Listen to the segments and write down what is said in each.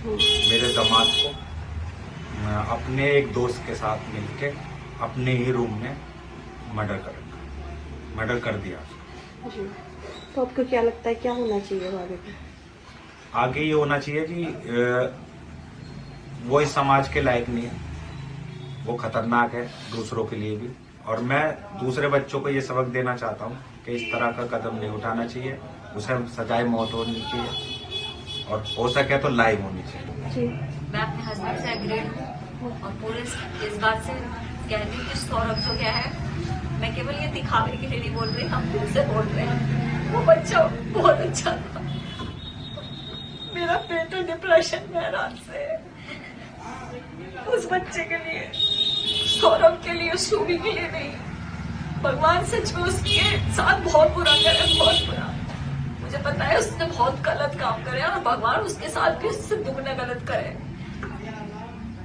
मेरे दामाद को अपने एक दोस्त के साथ मिलके अपने ही रूम में मर्डर कर दिया जी। तो आपको क्या लगता है क्या होना चाहिए आगे पे? आगे ये होना चाहिए कि वो इस समाज के लायक नहीं है, वो खतरनाक है दूसरों के लिए भी। और मैं दूसरे बच्चों को ये सबक देना चाहता हूँ कि इस तरह का कदम नहीं उठाना चाहिए, उसे सजाए मौत होनी चाहिए और हो सके तो लाइव होनी चाहिए। जी। मैं अपने हस्बैंड से एग्रीड हूँ और पूरे इस बात से कह रही हूँ कि सौरभ जो क्या है, मैं केवल ये दिखावे के लिए नहीं बोल रही, हम दिल से बोल रहे हैं। वो बच्चा बहुत अच्छा था, मेरा बेटा डिप्रेशन में रात से, उस बच्चे के लिए, सौरभ के लिए, सुबी के लिए नहीं। भगवान सच में उसके साथ बहुत बुरा करे, बहुत बुरा। मुझे पता है उसने बहुत गलत काम करे और भगवान उसके साथ भी उससे दुगना गलत करे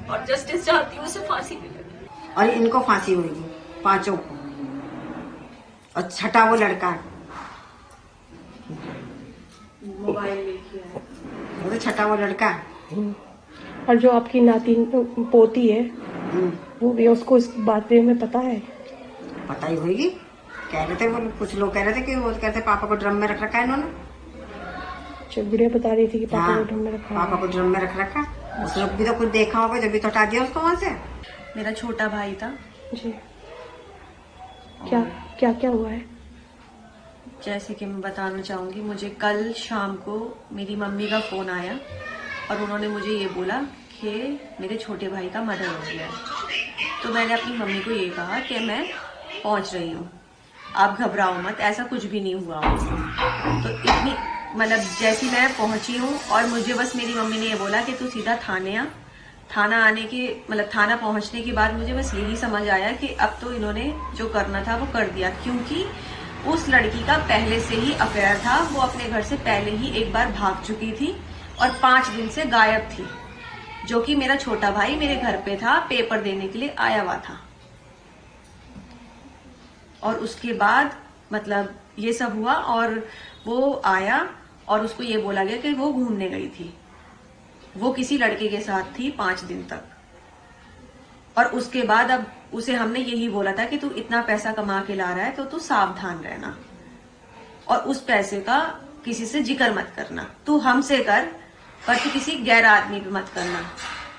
और जस्टिस चाहती हूँ उसे फांसी मिले। और इनको फांसी होगी पांचों को, और छठा वो लड़का मोबाइल लेके आया, वो तो छठा वो लड़का। और जो आपकी नातिन पोती है वो भी, उसको इस बारे में पता है? पता ही होगी, कह रहे थे वो, कुछ लोग कह रहे थे कि वो कहते पापा को ड्रम में रख रखा है इन्होंने। गुड़िया बता रही थी कि पापा हाँ, को ड्रम में रखा है। पापा को ड्रम में रख रखा। उस लोग भी तो कुछ देखा होगा जब भी तो हटा दिया उसको वहां से। मेरा छोटा भाई था। जी। क्या क्या क्या हुआ है? जैसे कि मैं बताना चाहूंगी, मुझे कल शाम को मेरी मम्मी का फोन आया और उन्होंने मुझे ये बोला कि मेरे छोटे भाई का मर्डर हो गया है। तो मैंने अपनी मम्मी को ये कहा कि मैं पहुंच रही हूँ, आप घबराओ मत, ऐसा कुछ भी नहीं हुआ मुझसे। तो इतनी मतलब जैसी मैं पहुंची हूँ और मुझे बस मेरी मम्मी ने ये बोला कि तू सीधा थाने आ। थाना आने के मतलब थाना पहुंचने के बाद मुझे बस यही समझ आया कि अब तो इन्होंने जो करना था वो कर दिया, क्योंकि उस लड़की का पहले से ही अफेयर था। वो अपने घर से पहले ही एक बार भाग चुकी थी और 5 दिन से गायब थी, जो कि मेरा छोटा भाई मेरे घर पे था, पेपर देने के लिए आया हुआ था। और उसके बाद मतलब ये सब हुआ और वो आया और उसको ये बोला गया कि वो घूमने गई थी, वो किसी लड़के के साथ थी 5 दिन तक। और उसके बाद अब उसे हमने यही बोला था कि तू इतना पैसा कमा के ला रहा है तो तू सावधान रहना और उस पैसे का किसी से जिक्र मत करना, तू हमसे कर पर तू किसी गैर आदमी पे मत करना।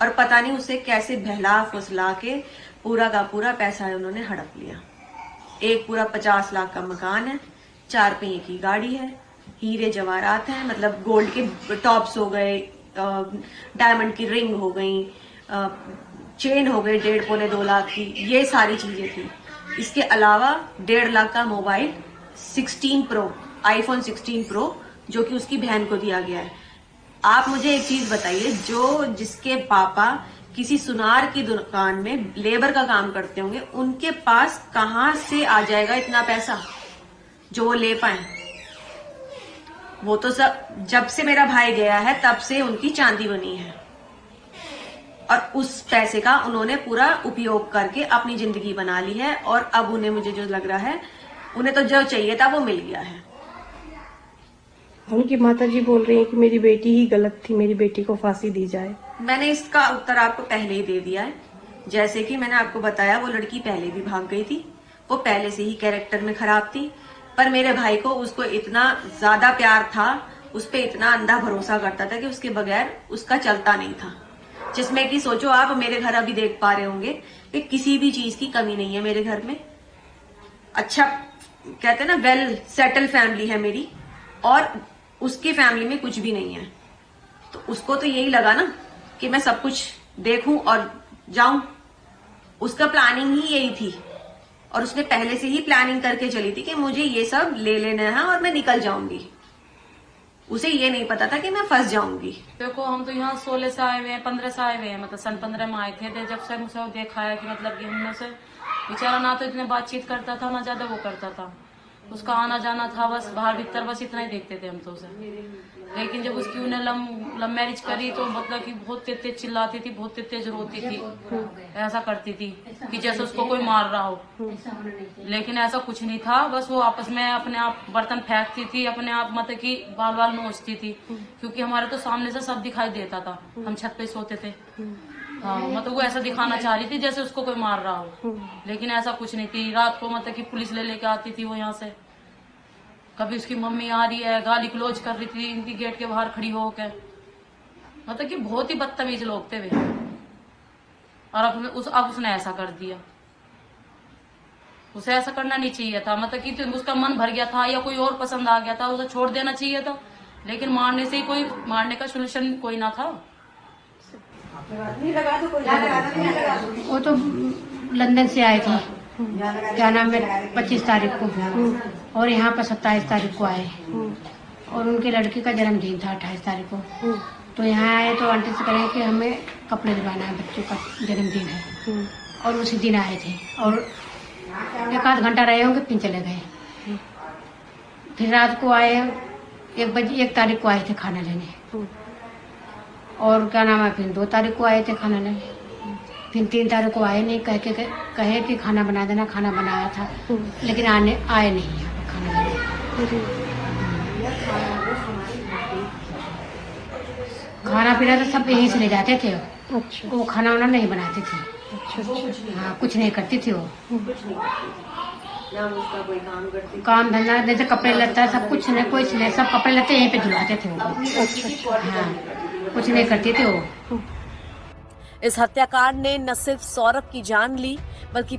और पता नहीं उसे कैसे बहला फुसला के पूरा का पूरा पैसा है उन्होंने हड़प लिया। एक पूरा 50 लाख का मकान है, 4 पहिए की गाड़ी है, हीरे जवाहरात हैं, मतलब गोल्ड के टॉप्स हो गए, डायमंड की रिंग हो गई, चेन हो गई 1.5 पौने 2 लाख की, ये सारी चीजें थी। इसके अलावा 1.5 लाख का मोबाइल 16 प्रो, आईफोन 16 प्रो, जो कि उसकी बहन को दिया गया है। आप मुझे एक चीज बताइए, जिसके पापा किसी सुनार की दुकान में लेबर का काम करते होंगे, उनके पास कहां से आ जाएगा इतना पैसा जो वो ले पाए? वो तो सब जब से मेरा भाई गया है तब से उनकी चांदी बनी है और उस पैसे का उन्होंने पूरा उपयोग करके अपनी जिंदगी बना ली है। और अब उन्हें, मुझे जो लग रहा है, उन्हें तो जो चाहिए था वो मिल गया है। उनकी माताजी बोल रही है कि मेरी बेटी ही गलत थी, मेरी बेटी को फांसी दी जाए। मैंने इसका उत्तर आपको पहले ही दे दिया है। जैसे कि मैंने आपको बताया, वो लड़की पहले भी भाग गई थी, वो पहले से ही कैरेक्टर में खराब थी, पर मेरे भाई को उसको इतना ज्यादा प्यार था, उस पर इतना अंधा भरोसा करता था कि उसके बगैर उसका चलता नहीं था। जिसमें कि सोचो आप, मेरे घर अभी देख पा रहे होंगे कि किसी भी चीज की कमी नहीं है मेरे घर में। अच्छा कहते हैं ना, वेल सेटल फैमिली है मेरी, और उसकी फैमिली में कुछ भी नहीं है। तो उसको तो यही लगा ना कि मैं सब कुछ देखूं और जाऊं। उसका प्लानिंग ही यही थी और उसने पहले से ही प्लानिंग करके चली थी कि मुझे ये सब ले लेना है और मैं निकल जाऊंगी। उसे ये नहीं पता था कि मैं फंस जाऊंगी। देखो, हम तो यहाँ 16 से आए हुए हैं, 15 से आए हुए हैं, मतलब सन 15 में आए थे। जब से मुझे देखा है कि मतलब कि हमने से बेचारा ना तो इतने बातचीत करता था, ना ज्यादा वो करता था, उसका आना जाना था, बस बाहर भीतर बस इतना ही देखते थे हम तो उसे। लेकिन जब उसकी उन्हें लव मैरिज करी तो मतलब कि बहुत तेज तेज चिल्लाती थी, बहुत तेज तेज रोती थी, ऐसा करती थी कि जैसे उसको कोई मार रहा हो। लेकिन ऐसा कुछ नहीं था, बस वो आपस में अपने आप बर्तन फेंकती थी, अपने आप मतलब कि बाल बाल नोचती थी, क्योंकि हमारे तो सामने से सब दिखाई देता था, हम छत पे सोते थे। हाँ, मतलब वो ऐसा दिखाना चाह रही थी जैसे उसको कोई मार रहा हो, लेकिन ऐसा कुछ नहीं थी। रात को मतलब कि पुलिस ले लेके आती थी वो यहाँ से, कभी उसकी मम्मी आ रही है गाली गलौज कर रही थी इनकी गेट के बाहर खड़ी होकर, मतलब कि बहुत ही बदतमीज लोग थे वे। और अब उसने ऐसा कर दिया। उसे ऐसा करना नहीं चाहिए था, मतलब कि उसका मन भर गया था या कोई और पसंद आ गया था, उसे छोड़ देना चाहिए था, लेकिन मारने से ही कोई मारने का सोल्यूशन कोई ना था। वो तो लंदन से आए थे, क्या नाम है, 25 तारीख को, और यहाँ पर 27 तारीख को आए, और उनके लड़की का जन्मदिन था 28 तारीख को। तो यहाँ आए तो आंटी से करें कि हमें कपड़े दिलवाना है, बच्चों का जन्मदिन है, और उसी दिन आए थे, और 1 आध घंटा रहे होंगे फिर चले गए। फिर रात को आए 1 तारीख को आए थे खाना लेने, और क्या नाम है, फिर 2 तारीख को आए थे खाना लेने, फिर 3 तारीख को आए नहीं, कहे कि खाना बना देना, खाना बनाया था, लेकिन आए नहीं यहाँ पर खाना लेने। खाना पीना तो सब यहीं से ले जाते थे, अच्छा वो खाना वाना नहीं बनाती थी। अच्छा हाँ, कुछ नहीं करती थी वो, ना उसका कोई काम करती। काम धंधा जैसे कपड़े लत्ता सब कुछ नहीं, सब कपड़े लत्ते यहीं पे धुलाते थे वो। हाँ, कुछ नहीं करती थी वो। इस हत्याकांड ने न सिर्फ सौरभ की जान ली, बल्कि